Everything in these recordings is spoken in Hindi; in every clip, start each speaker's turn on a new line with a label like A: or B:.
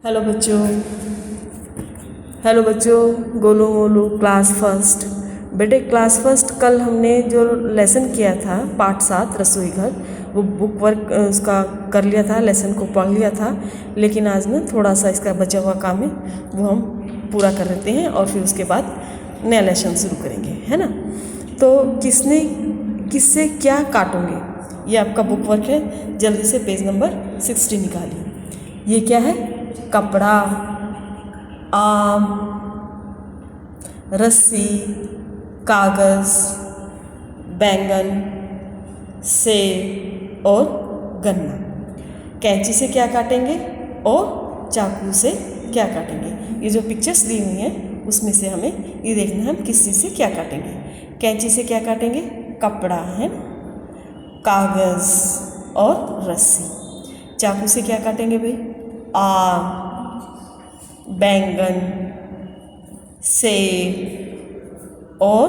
A: हेलो बच्चों। हेलो बच्चों, गोलू मोलू क्लास फर्स्ट। बेटे क्लास फर्स्ट कल हमने जो लेसन किया था पाठ 7 रसोई घर, वो बुक वर्क उसका कर लिया था, लेसन को पढ़ लिया था। लेकिन आज ना थोड़ा सा इसका बचा हुआ काम है, वो हम पूरा कर लेते हैं और फिर उसके बाद नया लेसन शुरू करेंगे, है ना। तो किससे क्या काटोगे, ये आपका बुक वर्क है। जल्दी से पेज नंबर 60 निकालिए। ये क्या है? कपड़ा, आम, रस्सी, कागज़, बैंगन, सेब और गन्ना। कैंची से क्या काटेंगे और चाकू से क्या काटेंगे। ये जो पिक्चर्स दी हुई हैं उसमें से हमें ये देखना है हम किस चीज़ से क्या काटेंगे। कैंची से क्या काटेंगे? कपड़ा है, कागज़ और रस्सी। चाकू से क्या काटेंगे भाई? आम, बैंगन, सेब और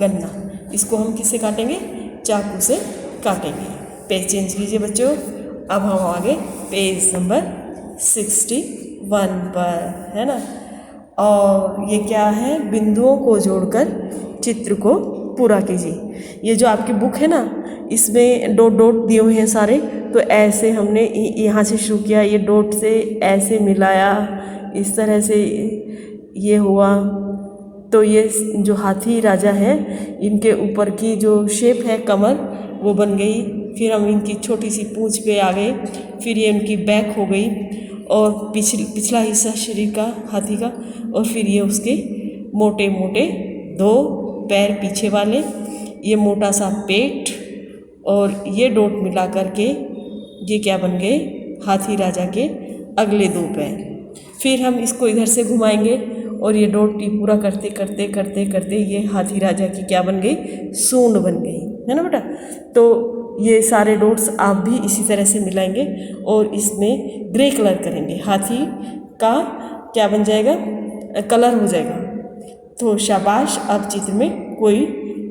A: गन्ना। इसको हम किससे काटेंगे? चाकू से काटेंगे। पेज चेंज कीजिए बच्चों। अब हम आगे पेज नंबर 61 पर, है ना। और ये क्या है? बिंदुओं को जोड़कर चित्र को पूरा कीजिए। ये जो आपकी बुक है ना, इसमें डॉट डॉट दिए हुए हैं सारे, तो ऐसे हमने यहाँ से शुरू किया, ये डॉट से ऐसे मिलाया, इस तरह से ये हुआ। तो ये जो हाथी राजा है, इनके ऊपर की जो शेप है कमर, वो बन गई। फिर हम इनकी छोटी सी पूंछ पे आ गए, फिर ये उनकी बैक हो गई और पिछला हिस्सा शरीर का हाथी का, और फिर ये उसके मोटे मोटे 2 पैर पीछे वाले, ये मोटा सा पेट, और ये डॉट मिला करके ये क्या बन गए? हाथी राजा के अगले 2 पैर। फिर हम इसको इधर से घुमाएंगे और ये डॉट टी पूरा करते करते करते करते ये हाथी राजा की क्या बन गई? सूंड बन गई, है ना बेटा। तो ये सारे डॉट्स आप भी इसी तरह से मिलाएंगे और इसमें ग्रे कलर करेंगे। हाथी का क्या बन जाएगा? कलर हो जाएगा। तो शाबाश, अब चित्र में कोई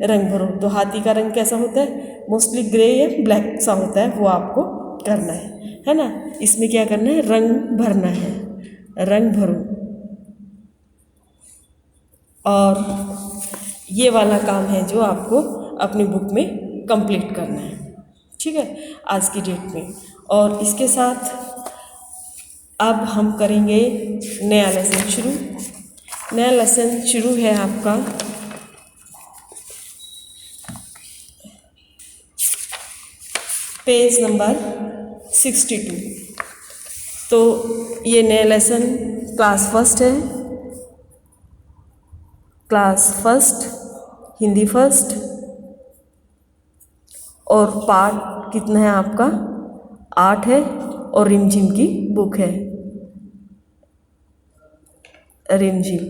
A: रंग भरो। तो हाथी का रंग कैसा होता है? मोस्टली ग्रे या ब्लैक सा होता है, वो आपको करना है ना। इसमें क्या करना है? रंग भरना है, रंग भरो। और ये वाला काम है जो आपको अपनी बुक में कंप्लीट करना है, ठीक है, आज की डेट में। और इसके साथ अब हम करेंगे नया लेसन शुरू। नया लेसन शुरू है आपका पेज नंबर 62। तो ये नया लेसन क्लास फर्स्ट है, क्लास फर्स्ट, हिंदी फर्स्ट। और पार्ट कितना है आपका? 8 है और रिमझिम की बुक है, रिमझिम,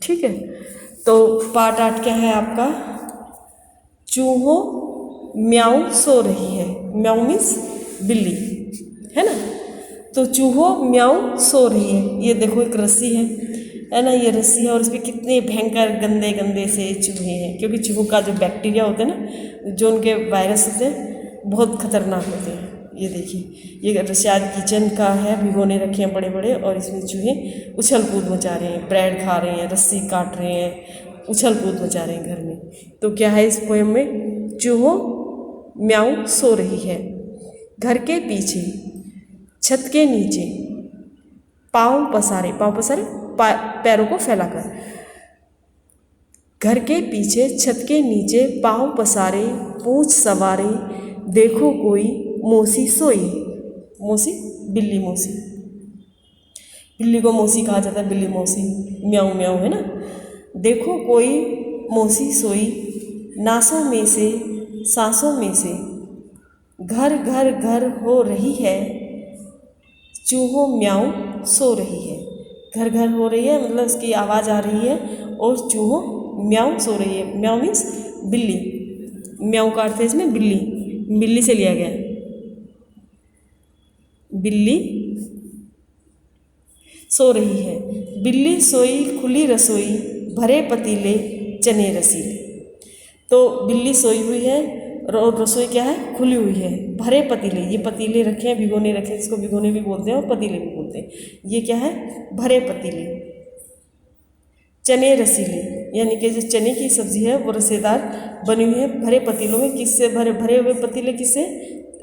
A: ठीक है। तो पार्ट 8 क्या है आपका? चूहों म्याऊं सो रही है। म्याऊं मीन्स बिल्ली, है ना। तो चूहों म्याऊं सो रही है। ये देखो एक रस्सी है ना, ये रस्सी है और इस पर कितने भयंकर गंदे गंदे से चूहे हैं, क्योंकि चूहों का जो बैक्टीरिया होता है ना, जो उनके वायरस होते हैं, बहुत खतरनाक होते हैं। ये देखिए, ये शायद किचन का है, भिगोने रखे हैं बड़े बड़े, और इसमें चूहे उछल कूद मचा रहे हैं, ब्रेड खा रहे हैं, रस्सी काट रहे हैं, उछल कूद मचा रहे हैं घर में। तो क्या है इस पोएम में? चूहों म्याऊं सो रही है, घर के पीछे, छत के नीचे, पाँव पसारे, पैरों को फैलाकर। घर के पीछे, छत के नीचे, पाँव पसारे, पूंछ सवारे, देखो कोई मौसी सोई। मौसी, बिल्ली मौसी, बिल्ली को मौसी कहा जाता है, बिल्ली मौसी, म्याऊं म्याऊं, है ना। देखो कोई मौसी सोई, नासों में से, सांसों में से, घर घर घर हो रही है, चूहों म्याऊं सो रही है। घर घर हो रही है मतलब उसकी आवाज़ आ रही है, और चूहों म्याऊं सो रही है। म्याऊं मीन्स बिल्ली, म्याऊं का अर्थ है इसमें बिल्ली, बिल्ली से लिया गया है। बिल्ली सो रही है। बिल्ली सोई खुली रसोई, भरे पतीले चने रसीले। तो बिल्ली सोई हुई है और रसोई क्या है, खुली हुई है। भरे पतीले, ये पतीले रखे हैं, भिगोने रखे हैं, इसको भिगोने भी बोलते हैं और पतीले भी बोलते हैं। ये क्या है, भरे पतीले। चने रसीले, यानी कि जो चने की सब्जी है वो रसेदार बनी हुई है भरे पतीलों में। किससे भरे, भरे हुए पतीले किससे,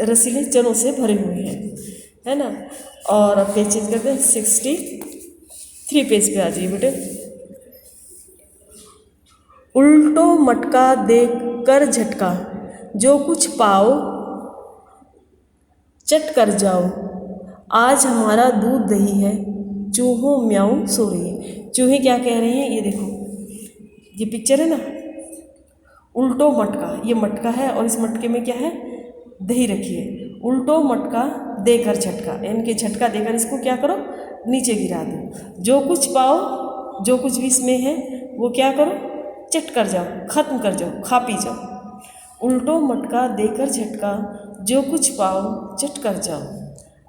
A: रसीले चनों से भरे हुए हैं, है ना। और अब पेज चेंज करते हैं, 63 पेज पे आ जाइए बेटे। उल्टो मटका देख कर झटका, जो कुछ पाओ चट कर जाओ, आज हमारा दूध दही है, चूहों म्याऊं सो रही है। चूहे क्या कह रहे हैं, ये देखो, ये पिक्चर है ना, उल्टो मटका, ये मटका है और इस मटके में क्या है, दही रखी है। उल्टो मटका देकर झटका, यानी कि झटका देकर इसको क्या करो, नीचे गिरा दो। जो कुछ पाओ, जो कुछ भी इसमें है वो क्या करो, चट कर जाओ, खत्म कर जाओ, खा पी जाओ। उल्टो मटका देकर झटका, जो कुछ पाओ चट कर जाओ,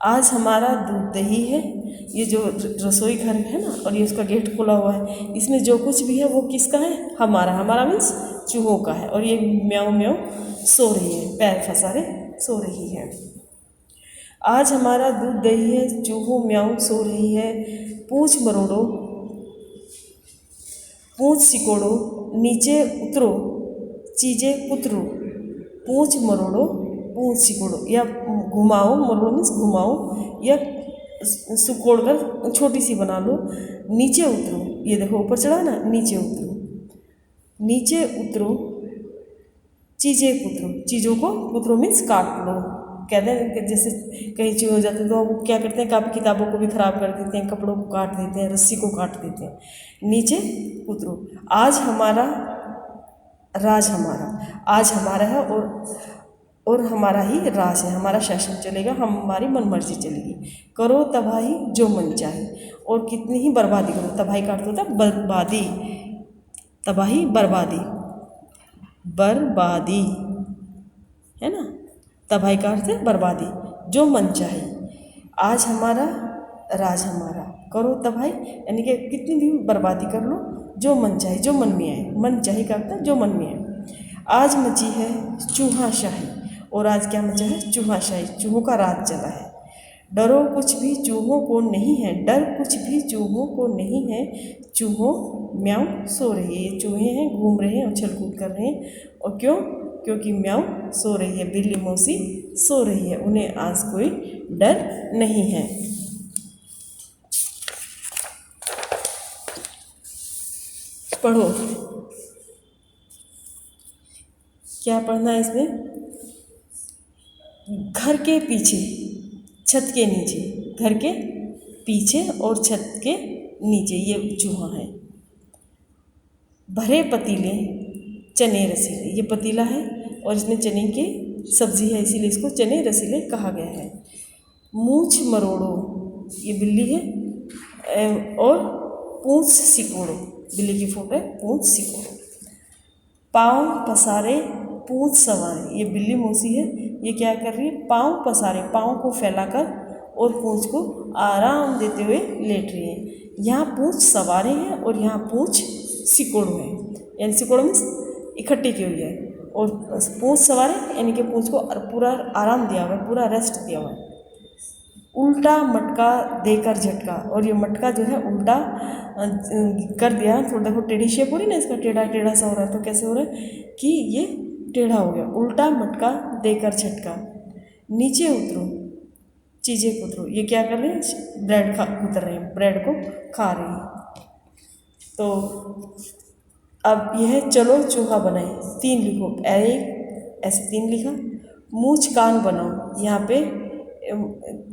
A: आज हमारा दूध दही है। ये जो रसोई घर है ना, और ये उसका गेट खुला हुआ है, इसमें जो कुछ भी है वो किसका है, हमारा। हमारा मीन्स चूहों का है। और ये म्याऊं म्याऊं सो रही है, पैर फंसारे सो रही है। आज हमारा दूध दही है, चूहों म्याऊं सो रही है, पूंछ मरोड़ो पूंछ सिकोड़ो, नीचे उतरो चीज़ें पुतरो, पूंछ मरोड़ो पूंछ सिकोड़ो, या घुमाओ, मरोड़ो मीन्स घुमाओ, या सिकोड़ कर छोटी सी बना लो। नीचे उतरो, ये देखो ऊपर चढ़ा ना, नीचे उतरो, नीचे उतरो चीज़ें पुतरो, चीज़ों को पुतरो मीन्स काट लो। कहते हैं कि जैसे कहीं चीज़ हो जाती है तो वो क्या करते हैं, कापी किताबों को भी ख़राब कर देते हैं, कपड़ों को काट देते हैं, रस्सी को काट देते हैं। नीचे उतरो, आज हमारा राज, हमारा आज हमारा है और हमारा ही राज है, हमारा शासन चलेगा, हमारी मनमर्जी चलेगी। करो तबाही जो मन चाहे, और कितनी ही बर्बादी करो। तबाही का अर्थ होता है बर्बादी, तबाही बर्बादी, बर्बादी है ना, तबाही का अर्थ है बर्बादी। जो मन चाहे, आज हमारा राज हमारा, करो तबाही, यानी कि कितनी भी बर्बादी कर लो, जो मन चाहे, जो मन में आए। मन चाहे का अर्थ है जो मन में आए। आज मची है चूहाशाही, और आज क्या मचा है, चूहाशाही, चूहों का राज चला है। डरो कुछ भी चूहों को नहीं है, डर कुछ भी चूहों को नहीं है, चूहों म्याऊं सो रही है। ये चूहे हैं, घूम रहे हैं, उछल कूद कर रहे हैं। और क्यों, क्योंकि म्याऊं सो रही है, बिल्ली मौसी सो रही है, उन्हें आज कोई डर नहीं है। पढ़ो, क्या पढ़ना है इसमें, घर के पीछे छत के नीचे, घर के पीछे और छत के नीचे ये चूहा है। भरे पतीले चने रसीले, ये पतीला है और इसमें चने की सब्जी है, इसीलिए इसको चने रसीले कहा गया है। मूछ मरोड़ो, ये बिल्ली है, और पूंछ सिकोड़ो, बिल्ली की फोटो है, पूंछ सिकोड़ो। पाँव पसारे पूंछ सवारे, ये बिल्ली मौसी है, ये क्या कर रही है, पाँव पसारे, पाँव को फैलाकर और पूंछ को आराम देते हुए लेट रही है। यहाँ पूंछ सवारे हैं और यहाँ पूंछ सिकोड़ो है, यानी सिकोड़ो मीन्स इकट्ठी की हुई है, और पूंछ सवारे यानी कि पूंछ को पूरा आराम दिया हुआ है, पूरा रेस्ट दिया हुआ है। उल्टा मटका देकर झटका, और ये मटका जो है उल्टा कर दिया, थोड़ा देखो टेढ़ी शेप हो रही ना, इसका टेढ़ा टेढ़ा सा हो रहा है, तो कैसे हो रहा है कि ये टेढ़ा हो गया। उल्टा मटका देकर झटका, नीचे उतरो चीज़ें पुतरो, ये क्या कर रहे हैं, ब्रेड उतर रहे हैं, ब्रेड को खा रहे हैं। तो अब यह है, चलो चूहा बनाए, 3 लिखो, एक ऐसे 3 लिखा। मूछ कान बनाओ, यहाँ पे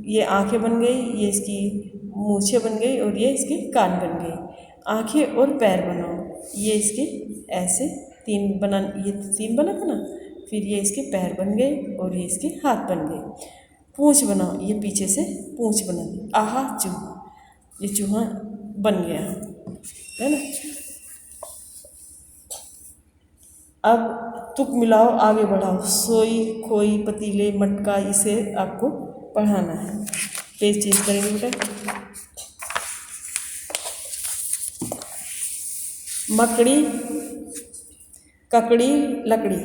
A: ये आंखें बन गई, ये इसकी मूछें बन गई और ये इसके कान बन गए। आंखें और पैर बनाओ, ये इसके ऐसे 3 बना, ये 3 बना था ना, फिर ये इसके पैर बन गए और ये इसके हाथ बन गए। पूंछ बनाओ, ये पीछे से पूंछ बना दी। आहा चूहा, ये चूहा बन गया है ना। अब तुक मिलाओ, आगे बढ़ाओ, सोई खोई पतीले मटका, इसे आपको पढ़ाना है। पेज चेंज करेंगे बेटा। मकड़ी ककड़ी लकड़ी,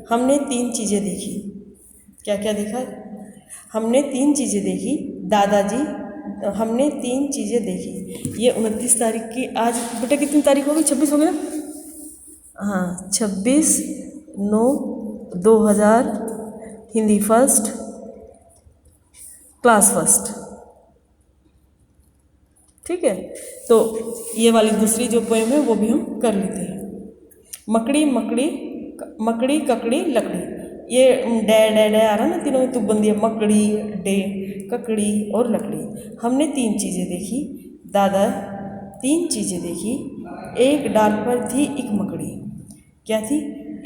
A: हमने 3 चीज़ें देखी। क्या क्या देखा? हमने 3 चीज़ें देखी। दादाजी, हमने 3 चीज़ें देखी। ये 29 तारीख की, आज बेटा कितनी तारीख हो गई? 26 हो गई ना? हाँ, 26/9/2000, हिंदी फर्स्ट, क्लास फर्स्ट। ठीक है, तो ये वाली दूसरी जो पोएम है वो भी हम कर लेते हैं। मकड़ी मकड़ी मकड़ी ककड़ी लकड़ी, ये डे डे डे आ रहा है ना, तीनों में तुकबंदी है, मकड़ी, डे, ककड़ी और लकड़ी। हमने 3 चीज़ें देखी। दादा 3 चीज़ें देखी। एक डाल पर थी एक मकड़ी। क्या थी?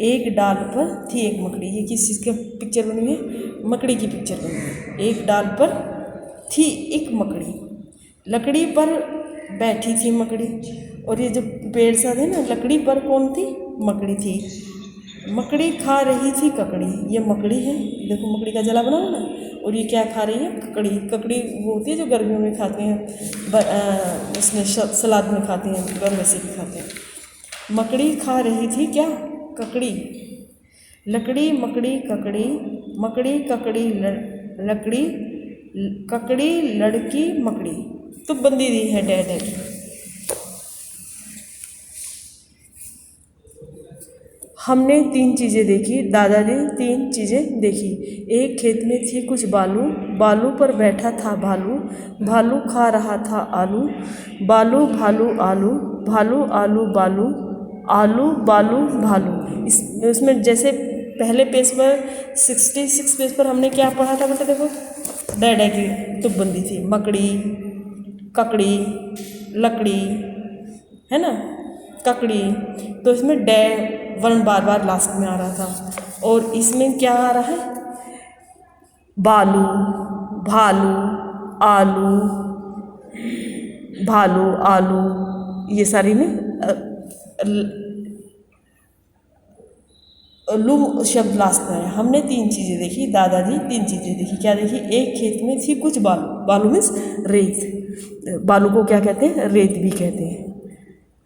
A: एक डाल पर थी एक मकड़ी। ये किस चीज़ की पिक्चर बनी है? मकड़ी की पिक्चर बनी है। एक डाल पर थी एक मकड़ी, लकड़ी पर बैठी थी मकड़ी। और ये जो पेड़ सा थे ना, लकड़ी पर कौन थी? मकड़ी थी। मकड़ी खा रही थी ककड़ी। ये मकड़ी है, देखो मकड़ी का जला बना हुआ ना। और ये क्या खा रही है? ककड़ी। ककड़ी वो होती है जो गर्मियों में खाते हैं, उसमें सलाद में खाते हैं, और वैसे भी खाते हैं। मकड़ी खा रही थी क्या? ककड़ी। लकड़ी मकड़ी ककड़ी, मकड़ी ककड़ी लकड़ी, ककड़ी लड़की मकड़ी। तो बंदी दी है डे डे। हमने 3 चीज़ें देखी। दादाजी 3 चीज़ें देखी। एक खेत में थी कुछ बालू, बालू पर बैठा था भालू, भालू खा रहा था आलू, बालू भालू आलू, भालू आलू बालू, आलू बालू भालू। इसमें जैसे पहले पेज पर 66 पेज पर हमने क्या पढ़ा था बेटा? देखो डे डे की तुकबंदी थी। मकड़ी ककड़ी लकड़ी, है ना, ककड़ी। तो इसमें डे वर्ण बार बार लास्ट में आ रहा था। और इसमें क्या आ रहा है? बालू, भालू, आलू, भालू, आलू, ये सारी में लू शब्द लास्ट में है। हमने 3 चीज़ें देखी। दादाजी 3 चीज़ें देखी। क्या देखी? एक खेत में थी कुछ बालू, बालू मीन्स रेत। बालू को क्या कहते हैं? रेत भी कहते हैं,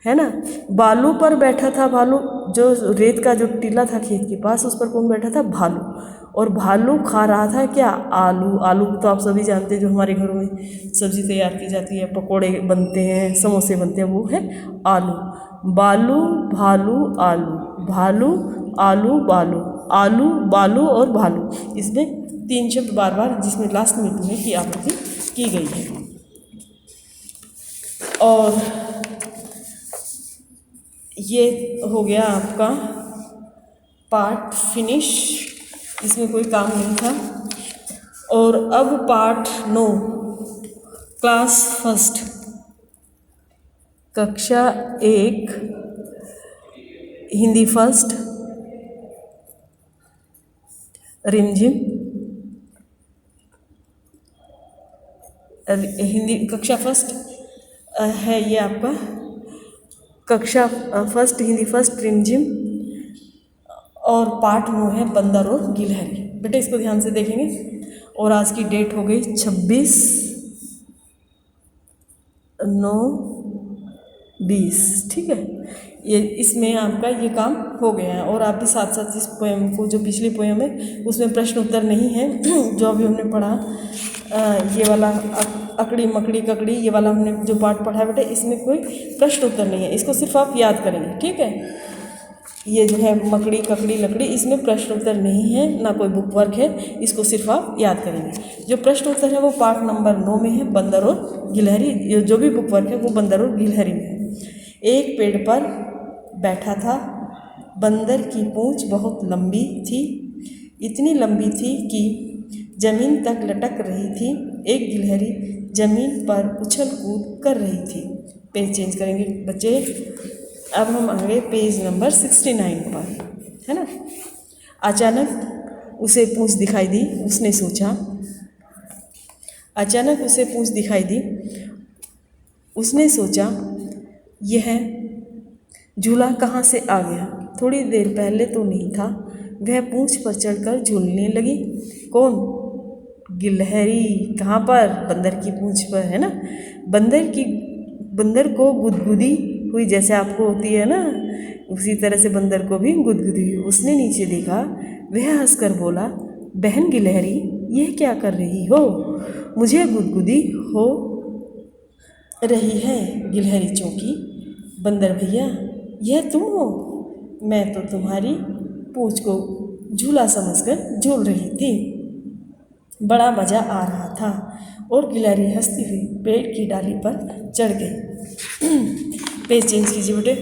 A: है ना। बालू पर बैठा था भालू, जो रेत का जो टीला था खेत के पास, उस पर कौन बैठा था? भालू। और भालू खा रहा था क्या? आलू। आलू तो आप सभी जानते हैं, जो हमारे घरों में सब्ज़ी तैयार की जाती है, पकोड़े बनते हैं, समोसे बनते हैं, वो है आलू। बालू भालू आलू, भालू आलू बालू, आलू बालू और भालू। इसमें 3 शब्द बार बार जिसमें लास्ट में टूने की आपूर्ति की गई है। और ये हो गया आपका पार्ट फिनिश, इसमें कोई काम नहीं था। और अब पार्ट 9, क्लास फर्स्ट, कक्षा 1, हिंदी फर्स्ट, रिमझिम। हिंदी कक्षा फर्स्ट है ये आपका, कक्षा फर्स्ट हिंदी फर्स्ट रिमझिम। और पार्ट 9 है बंदर और गिलहरी। बेटा इसको ध्यान से देखेंगे। और आज की डेट हो गई 26/9/20। ठीक है, ये इसमें आपका ये काम हो गया है। और आप भी साथ साथ इस पोएम को, जो पिछली पोएम है उसमें प्रश्न उत्तर नहीं है, जो अभी हमने पढ़ा ये वाला अकड़ी मकड़ी ककड़ी, ये वाला हमने जो पार्ट पढ़ा है बेटा, इसमें कोई प्रश्न उत्तर नहीं है। इसको सिर्फ आप याद करेंगे। ठीक है, ये जो है मकड़ी ककड़ी लकड़ी, इसमें प्रश्न उत्तर नहीं है, ना कोई बुक वर्क है, इसको सिर्फ आप याद करेंगे। जो प्रश्न उत्तर है वो पार्ट नंबर 9 में है, बंदर और गिलहरी। जो भी बुक वर्क है वो बंदर और गिलहरी में है। एक पेड़ पर बैठा था बंदर की पूंछ बहुत लंबी थी, इतनी लंबी थी कि जमीन तक लटक रही थी। एक गिलहरी जमीन पर उछल कूद कर रही थी। पेज चेंज करेंगे बच्चे। अब हम आगे पेज नंबर 69 पर, है ना। अचानक उसे पूंछ दिखाई दी, उसने सोचा। अचानक उसे पूंछ दिखाई दी, उसने सोचा यह झूला कहाँ से आ गया? थोड़ी देर पहले तो नहीं था। वह पूंछ पर चढ़कर झूलने लगी। कौन? गिलहरी। कहाँ पर? बंदर की पूंछ पर, है ना। बंदर को गुदगुदी हुई जैसे आपको होती है ना, उसी तरह से बंदर को भी गुदगुदी हुई। उसने नीचे देखा वह हंसकर बोला, बहन गिलहरी, यह क्या कर रही हो? मुझे गुदगुदी हो रही है। गिलहरी चौंकी। बंदर भैया, यह तुम हो? मैं तो तुम्हारी पूंछ को झूला समझकर झूल रही थी। बड़ा मज़ा आ रहा था। और गिलहरी हंसती हुई पेड़ की डाली पर चढ़ गई। पेज चेंज कीजिए बेटे।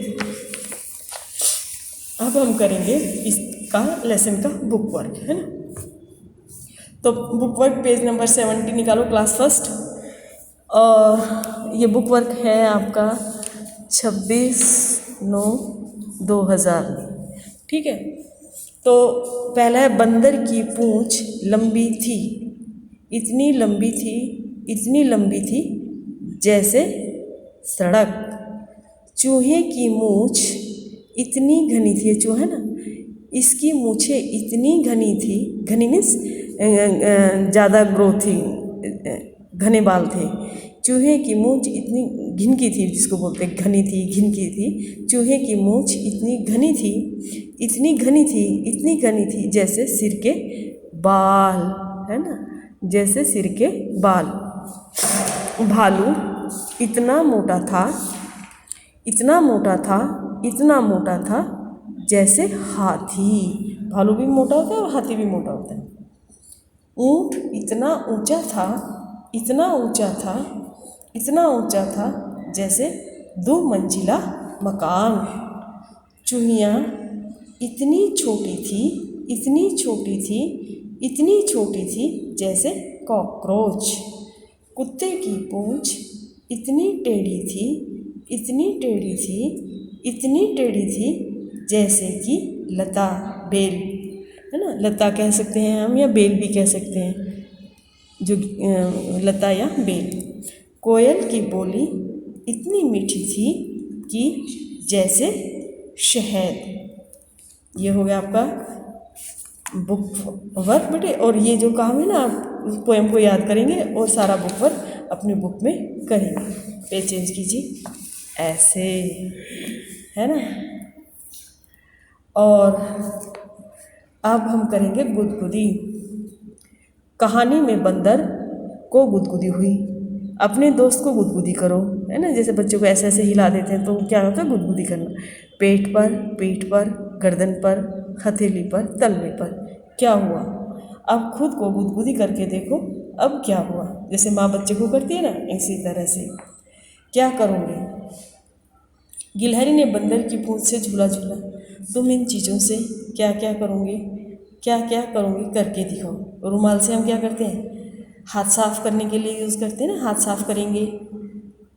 A: अब हम करेंगे इसका लेसन का बुक वर्क, है ना। तो बुक वर्क पेज नंबर 70 निकालो, क्लास फर्स्ट। और ये बुक वर्क है आपका 26/9/2000 में, ठीक है। तो पहला है, बंदर की पूंछ लंबी थी, इतनी लंबी थी, इतनी लंबी थी जैसे सड़क। चूहे की मूंछ इतनी घनी थी, ये चूहा है ना, इसकी मूछें इतनी घनी थी, घनी मीन्स ज़्यादा ग्रोथ थी, घने बाल थे। चूहे की मूंछ इतनी घिनकी थी, जिसको बोलते हैं घनी थी, घिनकी थी। चूहे की मूंछ इतनी घनी थी, इतनी घनी थी, इतनी घनी थी जैसे सिर के बाल, है ना, जैसे सिर के बाल। भालू इतना मोटा था, इतना मोटा था, इतना मोटा था जैसे हाथी। भालू भी मोटा होता है और हाथी भी मोटा होता है। ऊंट इतना ऊंचा था, इतना ऊंचा था, इतना ऊंचा था जैसे 2 मंजिला मकान। चूहियाँ इतनी छोटी थी, इतनी छोटी थी, इतनी छोटी थी जैसे कॉकरोच। कुत्ते की पूंछ इतनी टेढ़ी थी, इतनी टेढ़ी थी, इतनी टेढ़ी थी जैसे कि लता, बेल, है ना। लता कह सकते हैं हम, या बेल भी कह सकते हैं, जो लता या बेल। कोयल की बोली इतनी मीठी थी कि जैसे शहद। ये हो गया आपका बुक वर्क बेटे। और ये जो काम है ना, आप पोएम को याद करेंगे और सारा बुक वर्क अपनी बुक में करेंगे। पेज चेंज कीजिए, ऐसे, है ना। और अब हम करेंगे गुदगुदी। कहानी में बंदर को गुदगुदी हुई। अपने दोस्त को गुदगुदी करो, है ना। जैसे बच्चों को ऐसे ऐसे हिला देते हैं तो क्या होता है, गुदगुदी करना। पेट पर, पीठ पर, गर्दन पर, हथेली पर, तलवे पर। क्या हुआ? अब खुद को गुदगुदी करके देखो, अब क्या हुआ। जैसे माँ बच्चे को करती है ना, इसी तरह से क्या करोगे। गिलहरी ने बंदर की पूंछ से झूला झूला। तुम इन चीज़ों से क्या क्या करोगे, क्या क्या करोगे, करके दिखाओ। रुमाल से हम क्या करते हैं, हाथ साफ करने के लिए यूज़ करते हैं ना, हाथ साफ करेंगे,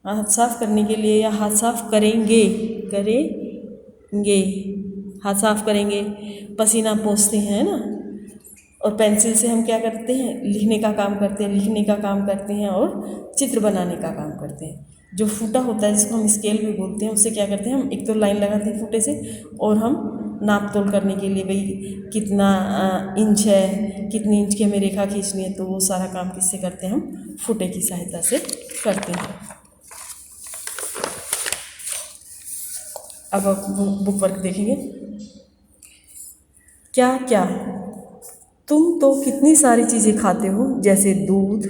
A: हाथ साफ करने के लिए, या हाथ साफ करेंगे, करेंगे, हाथ साफ करेंगे। पसीना पोंछते हैं ना। और पेंसिल से हम क्या करते हैं, लिखने का काम करते हैं, लिखने का काम करते हैं और चित्र बनाने का काम करते हैं। जो फूटा होता है, जिसको हम स्केल भी बोलते हैं, उससे क्या करते हैं, हम एक तो लाइन लगाते हैं फूटे से, और हम नाप तोल करने के लिए, भाई कितना इंच है, कितनी इंच की हमें रेखा खींचनी है, तो वो सारा काम किससे करते हैं, हम फुटे की सहायता से करते हैं। अब आप बुक वर्क देखेंगे। क्या क्या, तुम तो कितनी सारी चीज़ें खाते हो, जैसे दूध,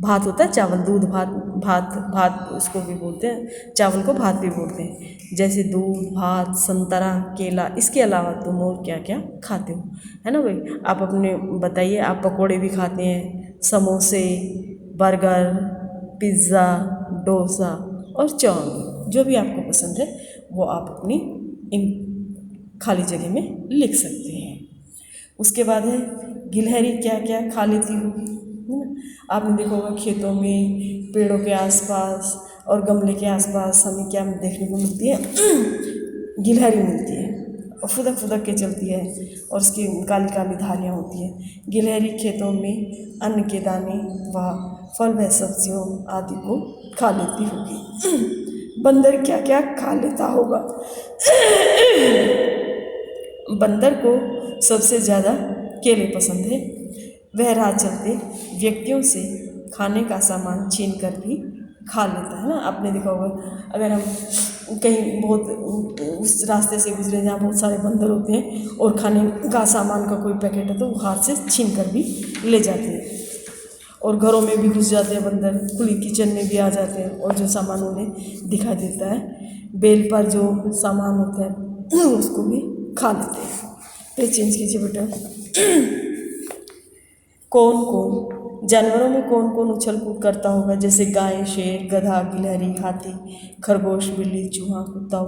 A: भात होता है चावल, दूध भात, भात भात उसको भी बोलते हैं, चावल को भात भी बोलते हैं। जैसे दूध, भात, संतरा, केला। इसके अलावा तुम और क्या क्या खाते हो, है ना भाई। आप अपने बताइए, आप पकोड़े भी खाते हैं, समोसे, बर्गर, पिज़्ज़ा, डोसा और चाउमीन, जो भी आपको पसंद है वो आप अपनी इन खाली जगह में लिख सकते हैं। उसके बाद है, गिलहरी क्या क्या खा लेती होगी, है ना। आपने देखा होगा खेतों में, पेड़ों के आसपास और गमले के आसपास हमें क्या देखने को मिलती है, गिलहरी मिलती है, और फुदक फुदक के चलती है, और उसकी काली काली धारियाँ होती हैं। गिलहरी खेतों में अन्न के दाने व फल व सब्जियों आदि को खा लेती होगी। बंदर क्या क्या खा लेता होगा। बंदर को सबसे ज़्यादा केले पसंद है। वह राह चलते व्यक्तियों से खाने का सामान छीन कर भी खा लेता है ना। आपने देखा होगा, अगर हम कहीं बहुत उस रास्ते से गुजरे जहाँ बहुत सारे बंदर होते हैं और खाने का सामान का कोई पैकेट है तो वो हाथ से छीन कर भी ले जाते हैं, और घरों में भी घुस जाते हैं बंदर, खुली किचन में भी आ जाते हैं और जो सामान उन्हें दिखाई देता है बेल पर जो सामान होता है उसको भी खा लेते हैं। पेज चेंज कीजिए बेटा। कौन कौन जानवरों में कौन कौन उछल कूद करता होगा, जैसे गाय, शेर, गधा, गिलहरी, हाथी, खरगोश, बिल्ली, चूहा, कुत्ता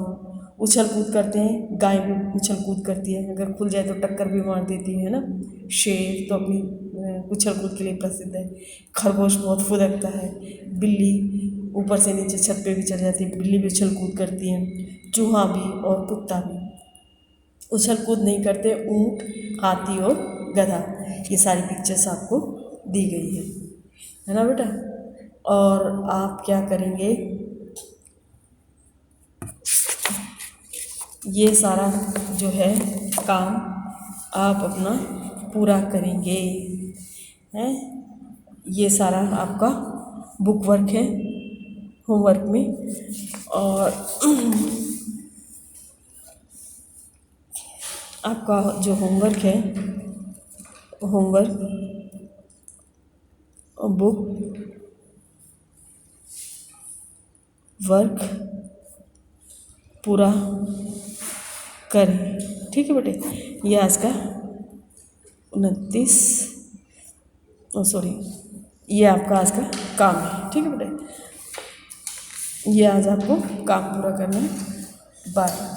A: उछल कूद करते हैं। गाय भी उछल कूद करती है, अगर खुल जाए तो टक्कर भी मार देती है ना। शेर तो अपनी उछल कूद के लिए प्रसिद्ध है। खरगोश बहुत फुदकता है। बिल्ली ऊपर से नीचे छत पे भी चढ़ जाती है, बिल्ली भी उछल कूद करती है। चूहा भी और कुत्ता भी उछल कूद नहीं करते। ऊँट, हाथी और गधा, ये सारी पिक्चर्स आपको दी गई है ना बेटा। और आप क्या करेंगे, ये सारा जो है काम आप अपना पूरा करेंगे हैं। ये सारा आपका बुक वर्क है होमवर्क में। और आपका जो होमवर्क है, होमवर्क बुक वर्क पूरा करें, ठीक है बेटे। ये आज का 29 सॉरी ये आपका आज का काम है, ठीक है बेटे। ये आज आपको काम पूरा करना है। बाय।